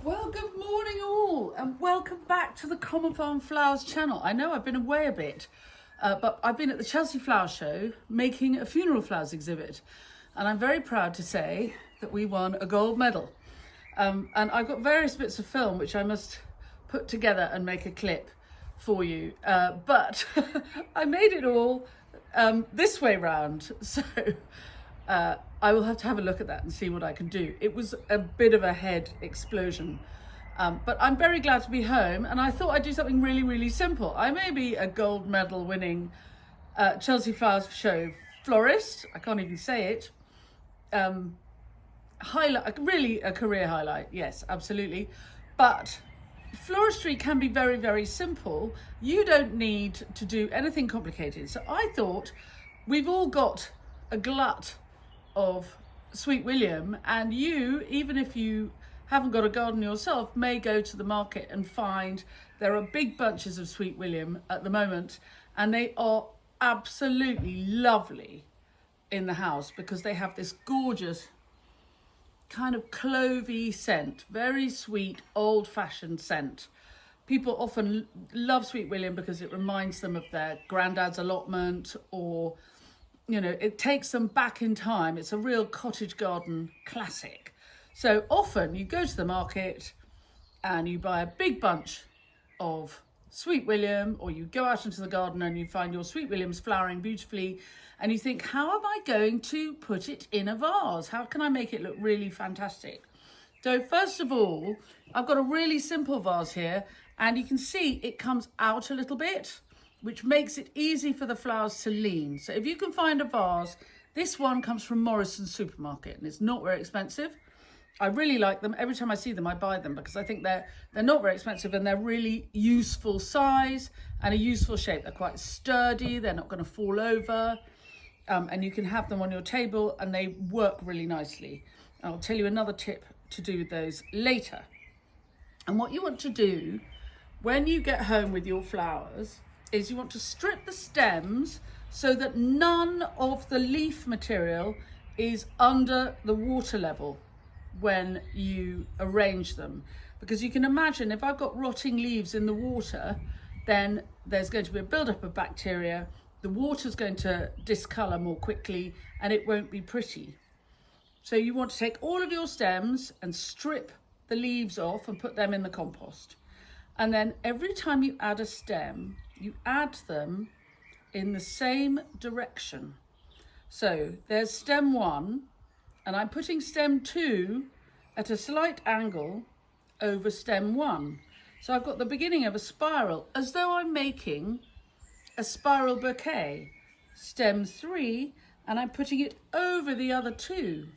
Well, good morning all, and welcome back to the Common Farm Flowers channel. I know I've been away a bit, but I've been at the Chelsea Flower Show making a funeral flowers exhibit, and I'm very proud to say that we won a gold medal. And I've got various bits of film which I must put together and make a clip for you, but I made it all this way round, so I will have to have a look at that and see what I can do. It was a bit of a head explosion, but I'm very glad to be home, and I thought I'd do something really, really simple. I may be a gold medal winning Chelsea Flowers Show florist, I can't even say it, highlight, really a career highlight, yes, absolutely, but floristry can be very, very simple. You don't need to do anything complicated. So I thought, we've all got a glut of Sweet William, and you, even if you haven't got a garden yourself, may go to the market and find there are big bunches of Sweet William at the moment, and they are absolutely lovely in the house because they have this gorgeous kind of clovey scent, very sweet, old-fashioned scent. People often love Sweet William because it reminds them of their granddad's allotment, or, you know, it takes them back in time. It's a real cottage garden classic. So often you go to the market and you buy a big bunch of Sweet William, or you go out into the garden and you find your Sweet Williams flowering beautifully, and you think, how am I going to put it in a vase? How can I make it look really fantastic? So first of all, I've got a really simple vase here, and you can see it comes out a little bit, which makes it easy for the flowers to lean. So if you can find a vase, this one comes from Morrison's supermarket, and it's not very expensive. I really like them. Every time I see them, I buy them because I think they're not very expensive, and they're really useful size and a useful shape. They're quite sturdy. They're not going to fall over, and you can have them on your table, and they work really nicely. I'll tell you another tip to do with those later. And what you want to do when you get home with your flowers is you want to strip the stems so that none of the leaf material is under the water level when you arrange them, because you can imagine if I've got rotting leaves in the water, then there's going to be a buildup of bacteria, the water's going to discolor more quickly, and it won't be pretty. So you want to take all of your stems and strip the leaves off and put them in the compost, and then every time you add a stem, you add them in the same direction. So there's stem 1, and I'm putting stem 2 at a slight angle over stem 1. So I've got the beginning of a spiral, as though I'm making a spiral bouquet. Stem 3, and I'm putting it over the other 2.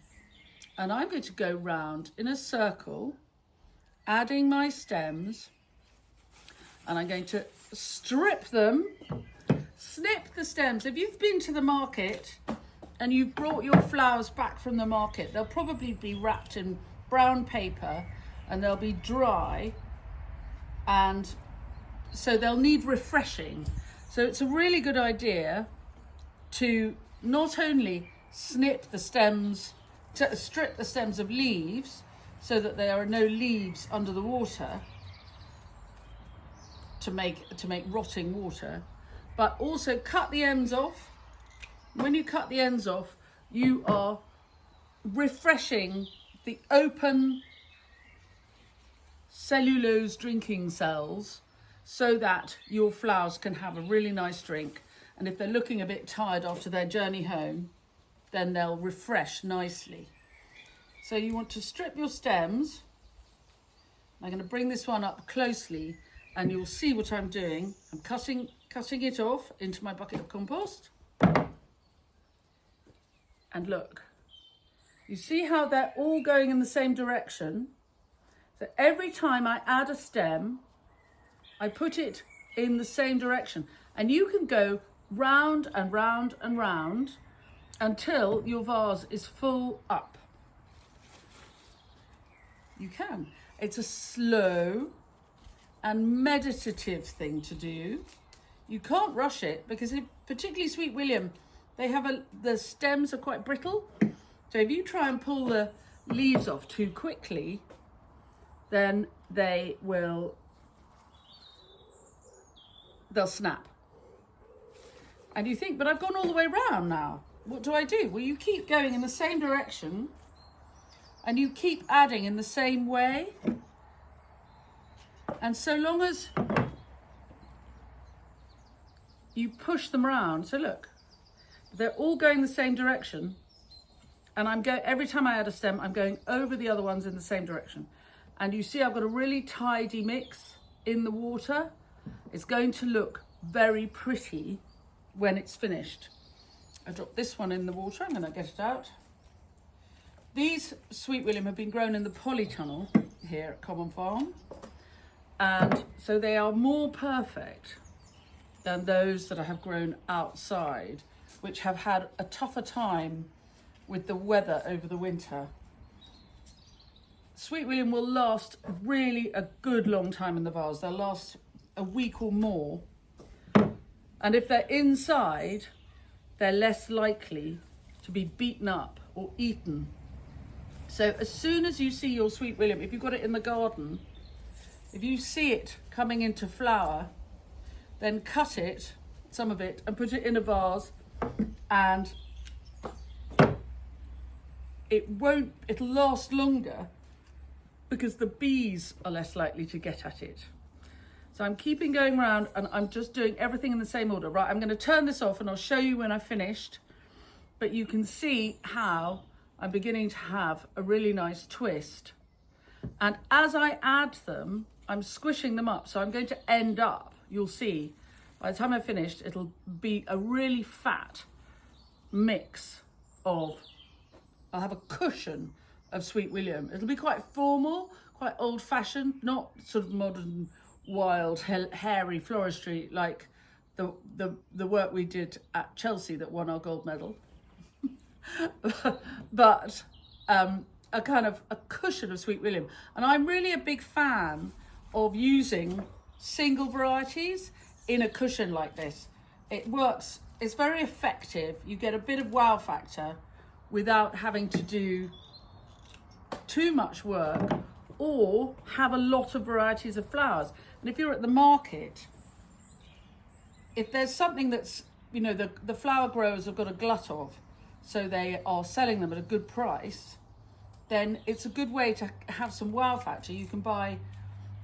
And I'm going to go round in a circle, adding my stems, and I'm going to strip them, snip the stems. If you've been to the market and you've brought your flowers back from the market, they'll probably be wrapped in brown paper and they'll be dry, and so they'll need refreshing. So it's a really good idea to not only strip the stems of leaves so that there are no leaves under the water to make rotting water, but also cut the ends off. When you cut the ends off, you are refreshing the open cellulose drinking cells so that your flowers can have a really nice drink. And if they're looking a bit tired after their journey home, then they'll refresh nicely. So you want to strip your stems. I'm going to bring this one up closely and you'll see what I'm doing. I'm cutting it off into my bucket of compost. And look, you see how they're all going in the same direction? So every time I add a stem, I put it in the same direction. And you can go round and round and round until your vase is full up. You can. It's a slow and meditative thing to do. You can't rush it because particularly Sweet William, the stems are quite brittle. So if you try and pull the leaves off too quickly, then they'll snap. And you think, but I've gone all the way round now. What do I do? Well, you keep going in the same direction and you keep adding in the same way. And so long as you push them around, so look, they're all going the same direction. And every time I add a stem, I'm going over the other ones in the same direction. And you see I've got a really tidy mix in the water. It's going to look very pretty when it's finished. I dropped this one in the water, I'm gonna get it out. These Sweet William have been grown in the polytunnel here at Common Farm. And so they are more perfect than those that I have grown outside, which have had a tougher time with the weather over the winter. Sweet William will last really a good long time in the vase. They'll last a week or more. And if they're inside, they're less likely to be beaten up or eaten. So as soon as you see your Sweet William, if you've got it in the garden, if you see it coming into flower, then cut it, some of it, and put it in a vase, and it'll last longer because the bees are less likely to get at it. So I'm keeping going around and I'm just doing everything in the same order. Right, I'm going to turn this off and I'll show you when I've finished. But you can see how I'm beginning to have a really nice twist. And as I add them, I'm squishing them up. So I'm going to end up, you'll see, by the time I've finished, it'll be a really fat mix of, I'll have a cushion of Sweet William. It'll be quite formal, quite old fashioned, not sort of modern, wild, hairy floristry like the work we did at Chelsea that won our gold medal. But a kind of a cushion of Sweet William. And I'm really a big fan of using single varieties in a cushion like this. It works, it's very effective. You get a bit of wow factor without having to do too much work or have a lot of varieties of flowers. And if you're at the market, if there's something that's, you know, the flower growers have got a glut of, so they are selling them at a good price, then it's a good way to have some wow factor. You can buy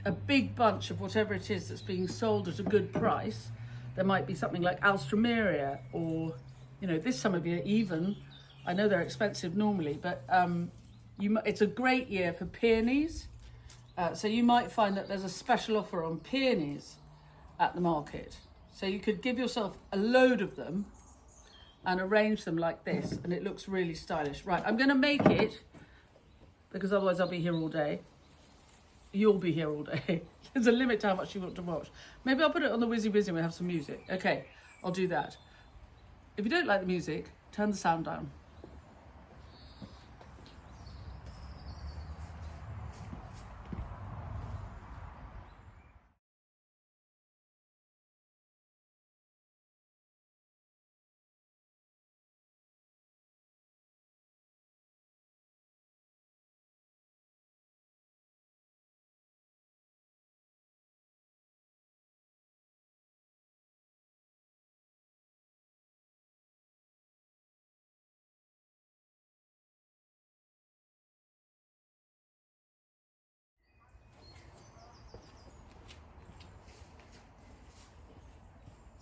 a big bunch of whatever it is that's being sold at a good price. There might be something like Alstroemeria or, you know, this time of year even, I know they're expensive normally, but it's a great year for peonies. So you might find that there's a special offer on peonies at the market. So you could give yourself a load of them and arrange them like this, and it looks really stylish. Right, I'm gonna make it, because otherwise I'll be here all day. You'll be here all day. There's a limit to how much you want to watch. Maybe I'll put it on the Whizzy Whizzy and we'll have some music. Okay, I'll do that. If you don't like the music, turn the sound down.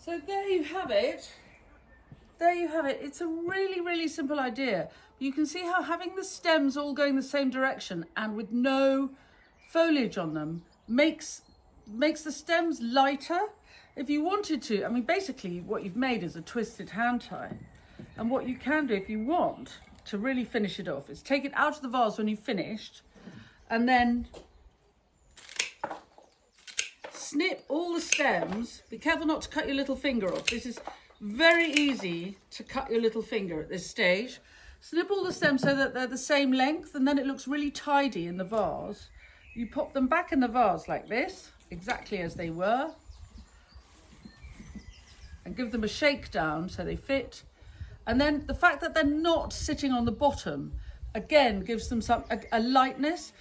So there you have it. There you have it. It's a really, really simple idea. You can see how having the stems all going the same direction and with no foliage on them makes the stems lighter. If you wanted to, I mean, basically what you've made is a twisted hand tie. And what you can do if you want to really finish it off is take it out of the vase when you've finished and then snip all the stems. Be careful not to cut your little finger off. This is very easy to cut your little finger at this stage. Snip all the stems so that they're the same length, and then it looks really tidy in the vase. You pop them back in the vase like this, exactly as they were, and give them a shake down so they fit. And then the fact that they're not sitting on the bottom, again, gives them a lightness.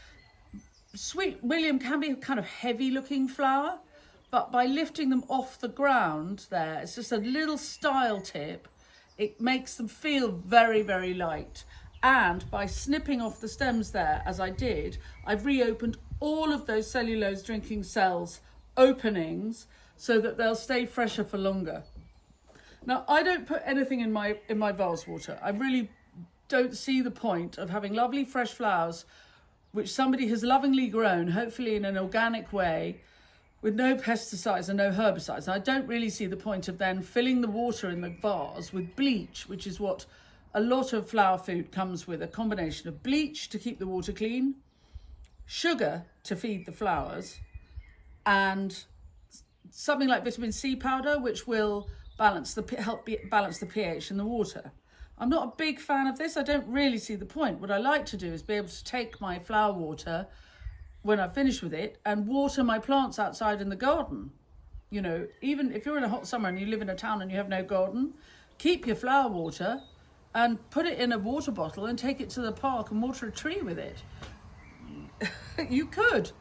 Sweet William can be a kind of heavy looking flower, but by lifting them off the ground there, it's just a little style tip. It makes them feel very, very light. And by snipping off the stems there, as I did, I've reopened all of those cellulose drinking cells openings so that they'll stay fresher for longer. Now, I don't put anything in my vase water. I really don't see the point of having lovely fresh flowers which somebody has lovingly grown, hopefully in an organic way, with no pesticides and no herbicides. And I don't really see the point of then filling the water in the vase with bleach, which is what a lot of flower food comes with, a combination of bleach to keep the water clean, sugar to feed the flowers, and something like vitamin C powder, which will help balance the pH in the water. I'm not a big fan of this. I don't really see the point. What I like to do is be able to take my flower water when I've finished with it and water my plants outside in the garden. You know, even if you're in a hot summer and you live in a town and you have no garden, keep your flower water and put it in a water bottle and take it to the park and water a tree with it. You could.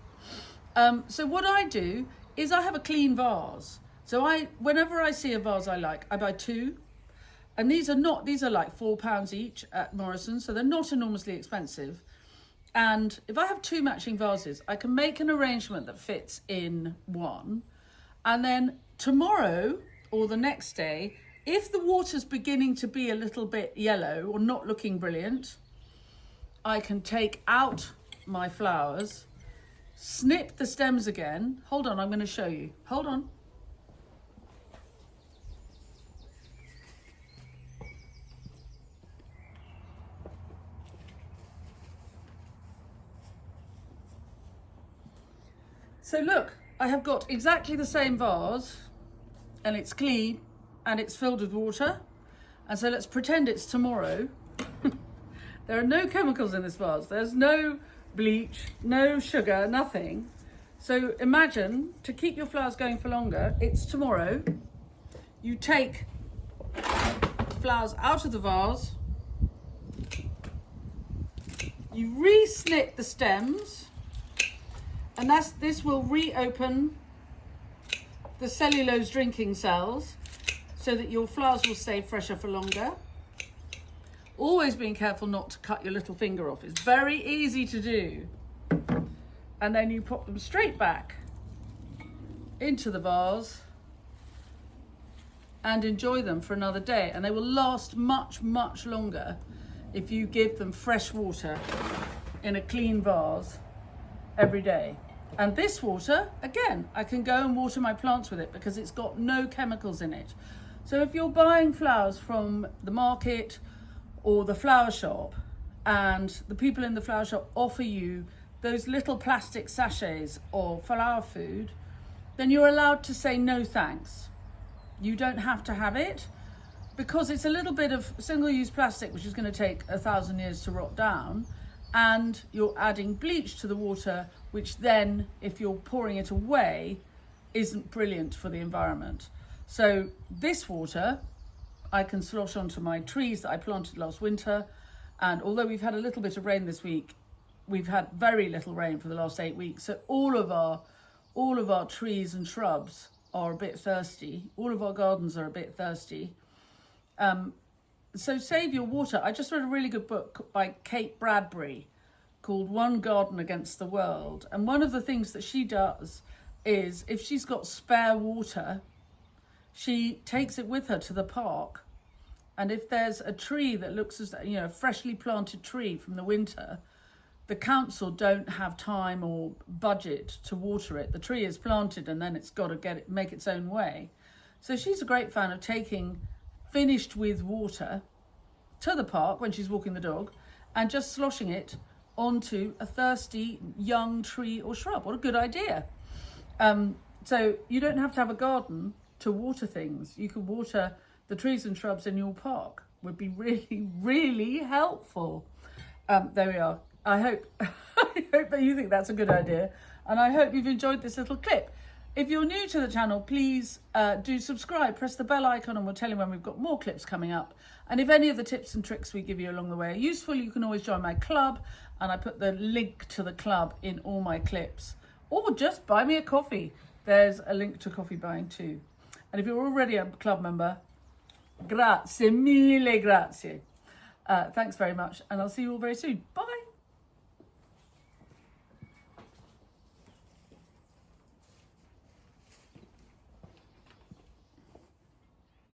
So what I do is I have a clean vase. So whenever I see a vase I like, I buy two. And these are like £4 each at Morrison's, so they're not enormously expensive. And if I have two matching vases, I can make an arrangement that fits in one. And then tomorrow or the next day, if the water's beginning to be a little bit yellow or not looking brilliant, I can take out my flowers, snip the stems again. Hold on, I'm going to show you. Hold on. So look, I have got exactly the same vase and it's clean and it's filled with water. And so let's pretend it's tomorrow. There are no chemicals in this vase. There's no bleach, no sugar, nothing. So imagine, to keep your flowers going for longer, it's tomorrow. You take flowers out of the vase. You re-snip the stems. And this will reopen the cellulose drinking cells so that your flowers will stay fresher for longer. Always being careful not to cut your little finger off. It's very easy to do. And then you pop them straight back into the vase and enjoy them for another day. And they will last much, much longer if you give them fresh water in a clean vase every day. And this water, again, I can go and water my plants with it because it's got no chemicals in it. So if you're buying flowers from the market or the flower shop and the people in the flower shop offer you those little plastic sachets of flower food, then you're allowed to say no thanks. You don't have to have it because it's a little bit of single-use plastic which is going to take 1,000 years to rot down. And you're adding bleach to the water, which then, if you're pouring it away, isn't brilliant for the environment. So this water, I can slosh onto my trees that I planted last winter. And although we've had a little bit of rain this week, we've had very little rain for the last 8 weeks. So all of our trees and shrubs are a bit thirsty. All of our gardens are a bit thirsty. So save your water. I just read a really good book by Kate Bradbury called One Garden Against the World. And one of the things that she does is if she's got spare water, she takes it with her to the park. And if there's a tree that looks as, a freshly planted tree from the winter, the council don't have time or budget to water it. The tree is planted and then it's got to make its own way. So she's a great fan of taking finished with water to the park when she's walking the dog and just sloshing it onto a thirsty young tree or shrub. What a good idea. So you don't have to have a garden to water things. You can water the trees and shrubs in your park. Would be really, really helpful. There we are. I hope that you think that's a good idea. And I hope you've enjoyed this little clip. If you're new to the channel, please do subscribe, press the bell icon, and we'll tell you when we've got more clips coming up. And if any of the tips and tricks we give you along the way are useful, you can always join my club, and I put the link to the club in all my clips. Or just buy me a coffee. There's a link to coffee buying too. And if you're already a club member, grazie, mille grazie. Thanks very much, and I'll see you all very soon. Bye.